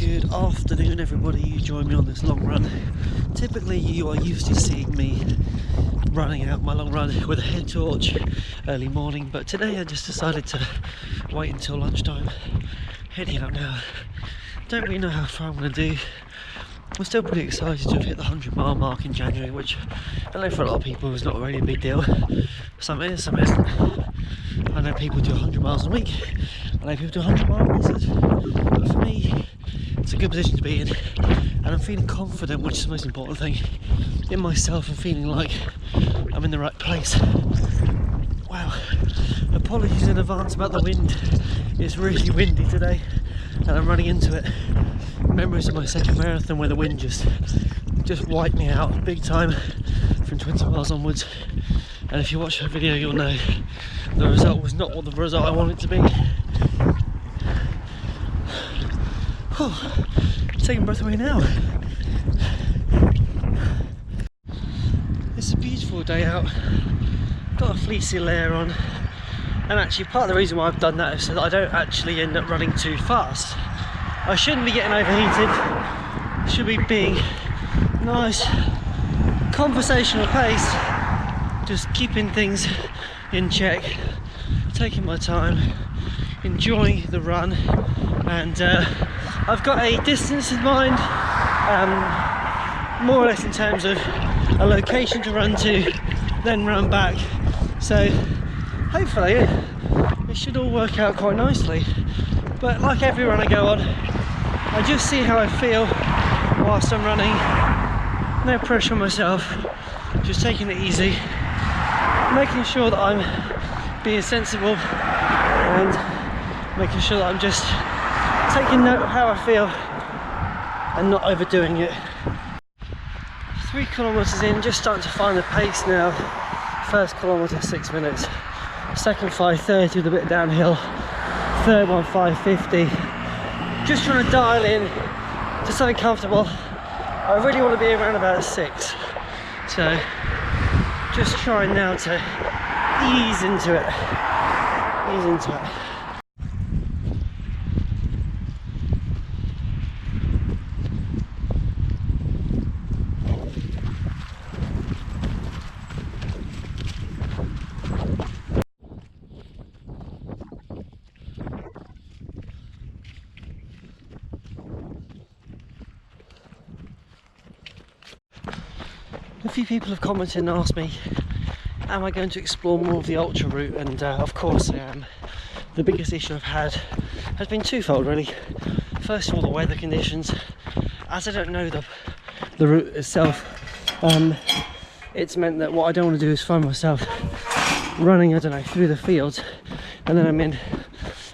Good afternoon everybody, you join me on this long run. Typically you are used to seeing me running out my long run with a head torch early morning, but today I just decided to wait until lunchtime. Heading out now. Don't really know how far I'm going to do. I'm still pretty excited to have hit the 100-mile mark in January, which I know for a lot of people is not really a big deal. Some is, some isn't. I know people do 100 miles a week. I know people do 100-mile races. But for me, it's a good position to be in. And I'm feeling confident, which is the most important thing, in myself and feeling like I'm in the right place. Wow. Apologies in advance about the wind. It's really windy today and I'm running into it. Memories of my second marathon where the wind just wiped me out big time from 20 miles onwards. And if you watch that video, you'll know the result was not what the result I wanted to be. Oh, taking breath away now. It's a beautiful day out. Got a fleecy layer on. And actually part of the reason why I've done that is so that I don't actually end up running too fast. I shouldn't be getting overheated. Should be being nice, conversational pace. Just keeping things in check, taking my time, enjoying the run, and I've got a distance in mind, more or less in terms of a location to run to, then run back. So hopefully it should all work out quite nicely. But like every run I go on, I just see how I feel whilst I'm running. No pressure on myself, just taking it easy, making sure that I'm being sensible and making sure that I'm just taking note of how I feel and not overdoing it. 3 kilometres in, just starting to find the pace now. First kilometre 6 minutes, second 5:30 with a bit downhill, third one 5:50. Just trying to dial in to something comfortable. I really want to be around about 6, so just trying now to ease into it. A few people have commented and asked me, am I going to explore more of the ultra route? And of course I am. The biggest issue I've had has been twofold really. First of all, the weather conditions. As I don't know the route itself, it's meant that what I don't want to do is find myself running, I don't know, through the fields, and then I'm in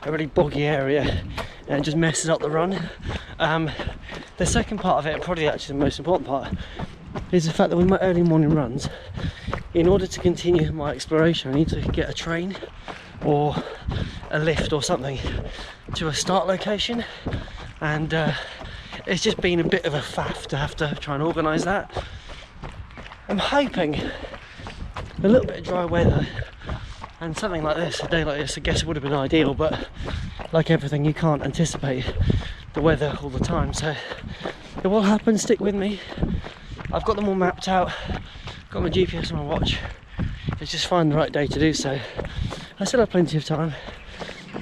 a really boggy area and it just messes up the run. The second part of it, and probably actually the most important part, is the fact that with my early morning runs, in order to continue my exploration, I need to get a train or a lift or something to a start location, and it's just been a bit of a faff to have to try and organise that. I'm hoping a little bit of dry weather and something like this, a day like this, I guess it would have been ideal, but like everything, you can't anticipate the weather all the time, so it will happen. Stick with me. I've got them all mapped out, got my GPS on my watch. It's just find the right day to do so. I still have plenty of time,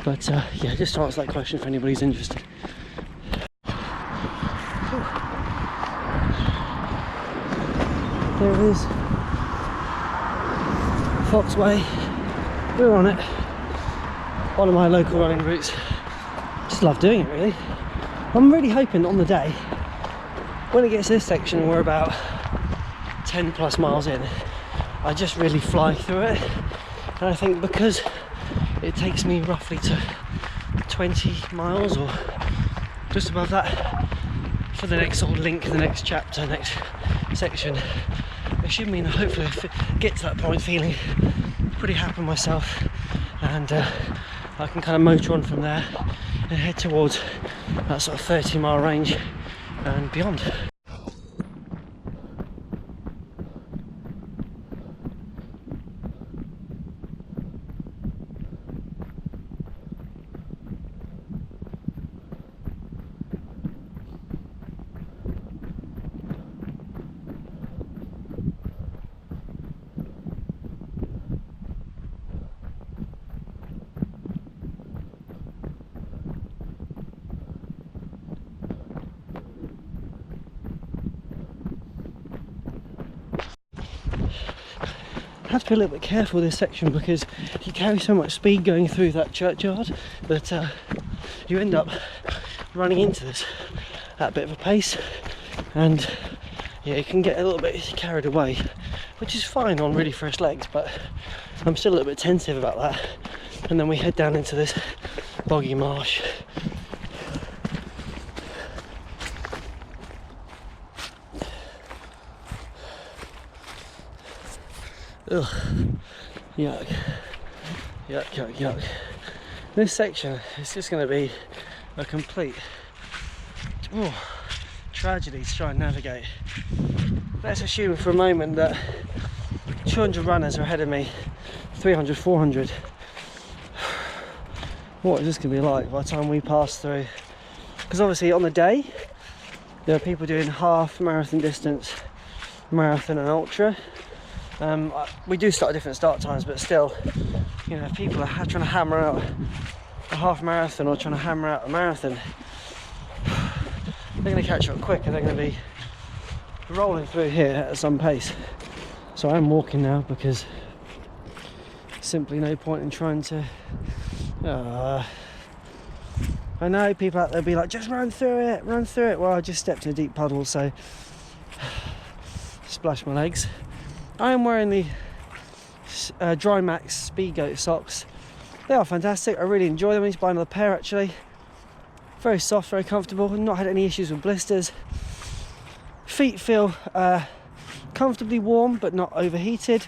but yeah, just to answer that question if anybody's interested. There it is, Foxway. We're on it. One of my local running routes. Just love doing it really. I'm really hoping on the day, when it gets to this section, we're about 10 plus miles in, I just really fly through it. And I think because it takes me roughly to 20 miles or just above that for the next sort of link, the next chapter, next section, it should mean that hopefully I get to that point feeling pretty happy with myself, and I can kind of motor on from there and head towards that sort of 30-mile range and beyond. have to be a little bit careful with this section because you carry so much speed going through that churchyard that you end up running into this at a bit of a pace, and yeah, you can get a little bit carried away, which is fine on really fresh legs, but I'm still a little bit tentative about that. And then we head down into this boggy marsh. Ugh, yuck, yuck, yuck, yuck. This section is just going to be a complete tragedy to try and navigate. Let's assume for a moment that 200 runners are ahead of me, 300, 400. What is this going to be like by the time we pass through? Because obviously on the day there are people doing half marathon distance, marathon and ultra. We do start at different start times, but still, you know, if people are trying to hammer out a half marathon or trying to hammer out a marathon, they're going to catch up quick and they're going to be rolling through here at some pace. So I'm walking now because simply no point in trying to I know people out there be like, just run through it, run through it. Well, I just stepped in a deep puddle, so splash my legs. I am wearing the Dry Max Speed Goat socks. They are fantastic. I really enjoy them. I need to buy another pair actually. Very soft, very comfortable. I've not had any issues with blisters. Feet feel comfortably warm but not overheated.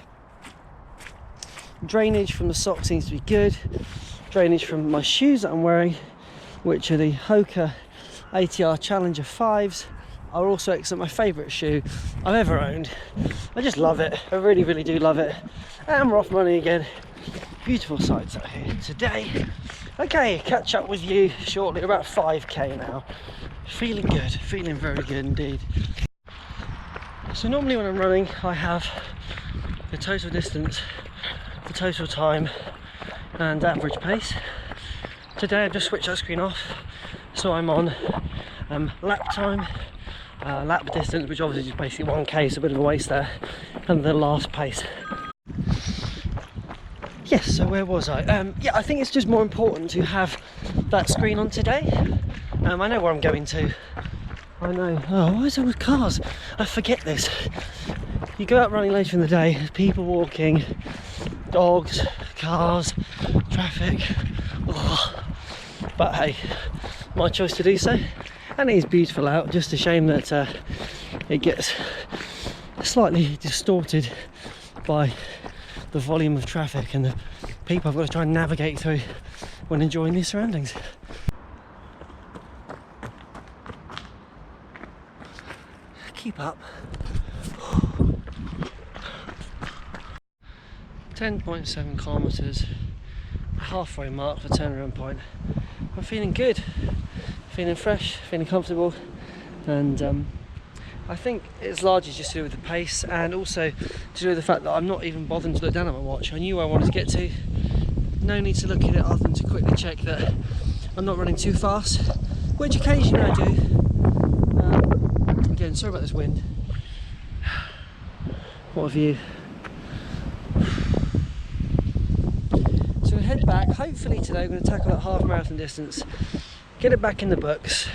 Drainage from the sock seems to be good. Drainage from my shoes that I'm wearing, which are the Hoka ATR Challenger 5s, are also excellent. My favourite shoe I've ever owned. I just love it. I really, really do love it. And we're off running again. Beautiful sights out here today. Okay, catch up with you shortly. About 5k now. Feeling good. Feeling very good indeed. So normally when I'm running, I have the total distance, the total time, and average pace. Today I've just switched that screen off, so I'm on lap time, lap distance, which obviously is basically 1k, so a bit of a waste there, and the last pace. Yes, so where was I? Yeah, I think it's just more important to have that screen on today. I know where I'm going to. I know. Oh, why is there with cars? I forget this. You go out running later in the day, there's people walking, dogs, cars, traffic. Oh. But hey, my choice to do so. And it is beautiful out, just a shame that it gets slightly distorted by the volume of traffic and the people I've got to try and navigate through when enjoying these surroundings. Keep up. 10.7 kilometres, halfway mark for turnaround point. I'm feeling good, feeling fresh, feeling comfortable, and I think it's largely just to do with the pace and also to do with the fact that I'm not even bothering to look down at my watch. I knew where I wanted to get to. No need to look at it other than to quickly check that I'm not running too fast, which occasionally I do. Again, sorry about this wind. What a view. So we head back. Hopefully today we're going to tackle that half marathon distance, get it back in the books,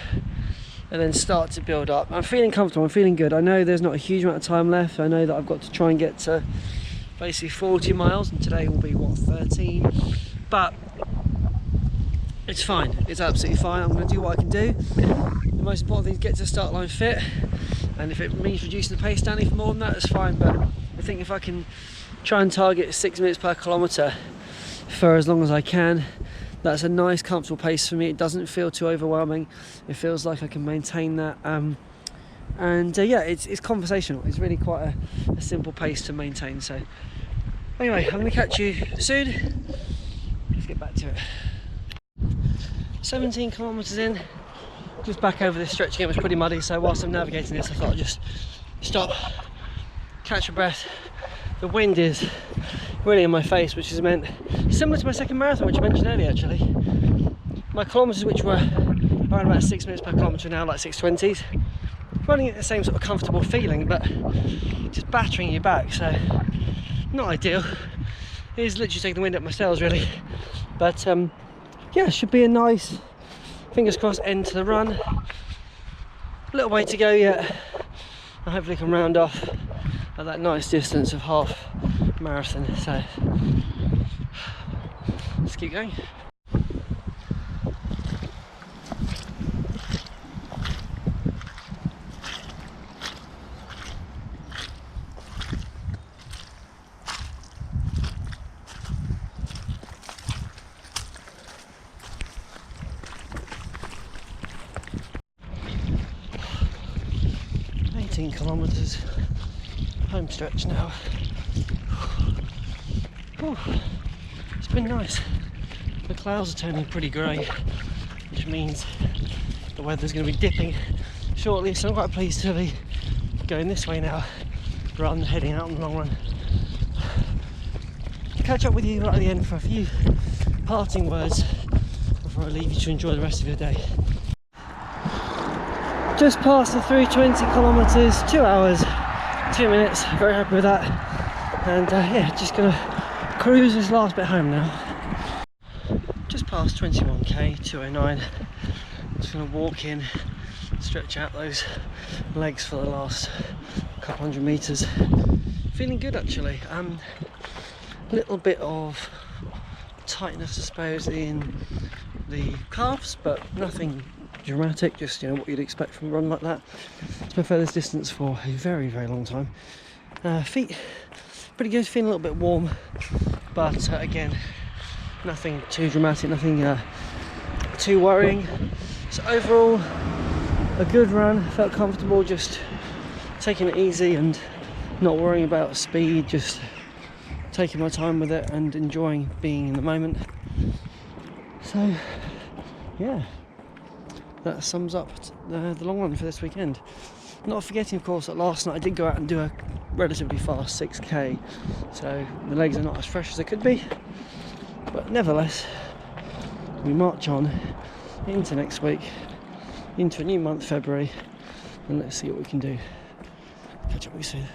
and then start to build up. I'm feeling comfortable, I'm feeling good. I know there's not a huge amount of time left. I know that I've got to try and get to basically 40 miles, and today will be, what, 13? But it's fine, it's absolutely fine. I'm going to do what I can do. The most important thing is get to the start line fit, and if it means reducing the pace down even more than that, that's fine. But I think if I can try and target 6 minutes per kilometre for as long as I can, that's a nice comfortable pace for me. It doesn't feel too overwhelming. It feels like I can maintain that, yeah, it's conversational. It's really quite a simple pace to maintain. So anyway, I'm going to catch you soon. Let's get back to it. 17 kilometres in, just back over this stretch again. It was pretty muddy, so whilst I'm navigating this I thought I'd just stop, catch a breath. The wind is really in my face, which is meant similar to my second marathon, which I mentioned earlier actually. My kilometres, which were around about 6 minutes per kilometre, now like 6:20s. Running at the same sort of comfortable feeling, but just battering you back. So not ideal. It is literally taking the wind up my sails really, but yeah, should be a nice, fingers crossed, end to the run. A little way to go yet. I hopefully can round off at that nice distance of half marathon, so let's keep going. Kilometres home stretch now. Whew. It's been nice. The clouds are turning pretty grey, which means the weather's going to be dipping shortly, so I'm quite pleased to be going this way now rather than heading out on the long run. I'll catch up with you right at the end for a few parting words before I leave you to enjoy the rest of your day. Just past the 320 kilometres, 2 hours, 2 minutes, very happy with that. And yeah, just gonna cruise this last bit home now. Just past 21k, 209. Just gonna walk in, stretch out those legs for the last couple hundred metres. Feeling good actually. A little bit of tightness I suppose in the calves, but nothing dramatic, just what you'd expect from a run like that. It's my furthest distance for a very long time. Feet pretty good, feeling a little bit warm, but again, nothing too dramatic, nothing too worrying. So overall, a good run, felt comfortable, just taking it easy and not worrying about speed, just taking my time with it and enjoying being in the moment. So yeah, that sums up the long run for this weekend. Not forgetting, of course, that last night I did go out and do a relatively fast 6k, so the legs are not as fresh as they could be, but nevertheless, we march on into next week, into a new month, February, and let's see what we can do. Catch up with you soon.